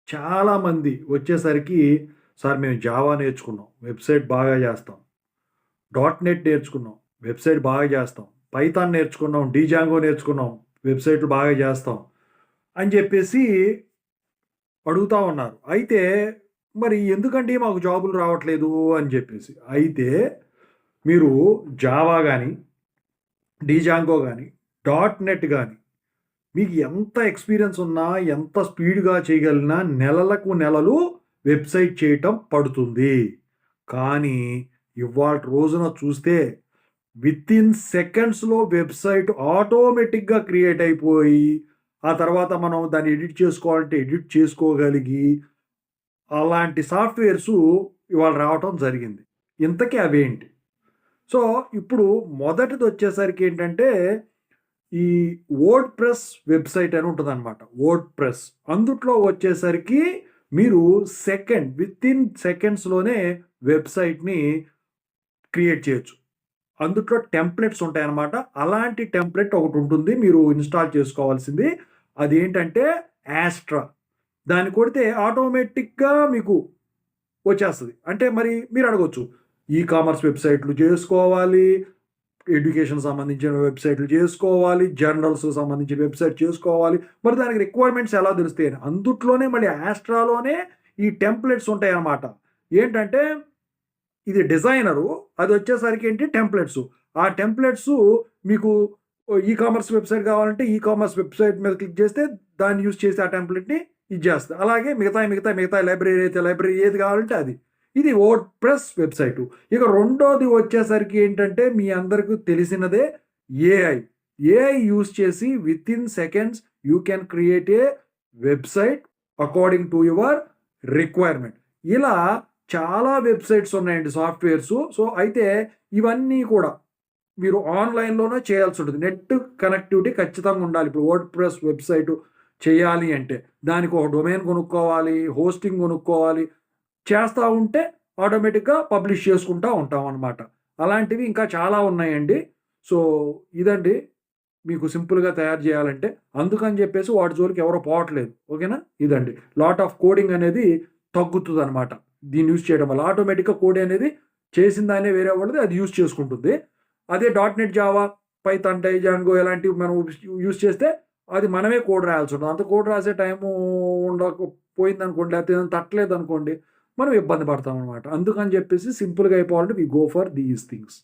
చాలామంది వచ్చేసరికి సార్ మేము జావా నేర్చుకున్నాం, వెబ్సైట్ బాగా చేస్తాం. డాట్ నెట్ నేర్చుకున్నాం, వెబ్సైట్ బాగా చేస్తాం. పైథాన్ నేర్చుకున్నాం, డీజాంగో నేర్చుకున్నాం, వెబ్సైట్లు బాగా చేస్తాం అని చెప్పేసి అడుగుతా ఉన్నారు. అయితే మరి ఎందుకండి మాకు జాబులు రావట్లేదు అని చెప్పేసి. అయితే మీరు జావా గానీ, డీజాంగో గానీ, డాట్ నెట్ గానీ మీకు ఎంత ఎక్స్‌పీరియన్స్ ఉన్నా, ఎంత స్పీడ్‌గా చేయగలిగినా నెలలకు నెలలు వెబ్‌సైట్ చేయటం పడుతుంది. కానీ ఇవాల్టి రోజున చూస్తే వితిన్ సెకండ్స్‌లో వెబ్‌సైట్ ఆటోమేటిక్‌గా క్రియేట్ అయిపోయి, ఆ తర్వాత మనం దాన్ని ఎడిట్ చేసుకోవాలంటే ఎడిట్ చేసుకోగలిగి, అలాంటి సాఫ్ట్‌వేర్సు ఇవాళ రావటం జరిగింది. ఇంతకీ అవేంటి? సో, ఇప్పుడు మొదటిదొచ్చేసరికి ఏంటంటే ఈ వర్డ్ ప్రెస్ వెబ్సైట్ అని ఉంటదనమాట. Word press. అందుట్లో వచ్చేసరికి మీరు వితిన్ సెకండ్స్‌లోనే వెబ్సైట్‌ని క్రియేట్ చేయొచ్చు. అందుట్లో టెంప్లెట్స్ ఉంటాయన్నమాట. అలాంటి టెంప్లెట్ ఒకటుంటుంది. మీరు ఇన్‌స్టాల్ చేసుకోవాల్సింది. అదేంటంటే యాస్ట్రా. దాన్ని కొడితే ఆటోమేటిక్‌గా మీకు వచ్చేస్తది. అంటే మరి మీరడగొచ్చు. ఈ కామర్స్ వెబ్సైట్‌లు జేసుకోవాలి, ఎడ్యుకేషన్ సంబంధించిన వెబ్‌సైట్‌లు చేసుకోవాలి, జర్నల్స్‌కి సంబంధించిన వెబ్‌సైట్ చేసుకోవాలి. మరి దానికి రిక్వైర్మెంట్స్ ఎలా తెలుస్తాయని. అందుట్లోనే మళ్ళీ యాస్ట్రాలోనే ఈ టెంప్లెట్స్ ఉంటాయన్నమాట. ఏంటంటే ఇది డిజైనరు, అదొచ్చేసరికి ఏంటి టెంప్లెట్సు. ఆ టెంప్లెట్సు మీకు ఈ కామర్స్ వెబ్‌సైట్ కావాలంటే ఈ కామర్స్ వెబ్‌సైట్ మీద క్లిక్ చేస్తే దాన్ని యూజ్ చేసి ఆ టెంప్లెట్‌ని ఇది చేస్తది. అలాగే మిగతా లైబ్రరీ అయితే లైబ్రరీ ఏది కావాలంటే అది. ఇది వర్డ్ ప్రెస్ వెబ్‌సైటు. ఇక రెండోది వచ్చేసరికి ఏంటంటే మీ అందరికి తెలిసినదే ఏఐ. ఏఐ యూజ్ చేసి within seconds you can create a website according to your requirement. ఇలా చాలా వెబ్‌సైట్స్ ఉన్నాయండి సాఫ్ట్‌వేర్సు. సో, అయితే ఇవన్నీ కూడా మీరు ఆన్‌లైన్‌లోనే చేయాల్సుంటది. నెట్ కనెక్టివిటీ ఖచ్చితంగా ఉండాలి. ఇప్పుడు వర్డ్ ప్రెస్ వెబ్‌సైటు చేయాలి అంటే, దానికి ఒక డొమైన్ కొనుక్కోవాలి, హోస్టింగ్ కొనుక్కోవాలి. చేస్తా ఉంటే ఆటోమేటిక్‌గా పబ్లిష్ చేసుకుంటా ఉంటామనమాట. అలాంటివి ఇంకా చాలా ఉన్నాయండి. సో, ఇదండి మీకు సింపుల్‌గా తయారు చేయాలంటే. అందుకని జెప్పేసి వాటి జోలికి ఎవరు పోవట్లేదు. ఓకేనా? ఇదండి. లాట్ ఆఫ్ కోడింగ్ అనేది తగ్గుతదనమాట. దీన్ని యూజ్ చేయడం వల్ల. ఆటోమేటిక్‌గా కోడ్ అనేది చేసిన దాన్నే వేరే వాళ్ళది అది యూజ్ చేసుకుంటుంది. అదే డాట్ నెట్, జావా, పైథాన్, డైజాంగో ఇలాంటివి మనం యూజ్ చేస్తే అది మనమే కోడ్ రాయాల్సుంటది. అంత కోడ్ రాసే టైము పోయిందనుకోండి, లేకపోతే ఏదైనా తట్టలేదనుకోండి, మనం ఇబ్బంది పడతామనమాట. అందుకని జెప్పేసి సింపుల్‌గా అయిపోవాలంటే we go for these things.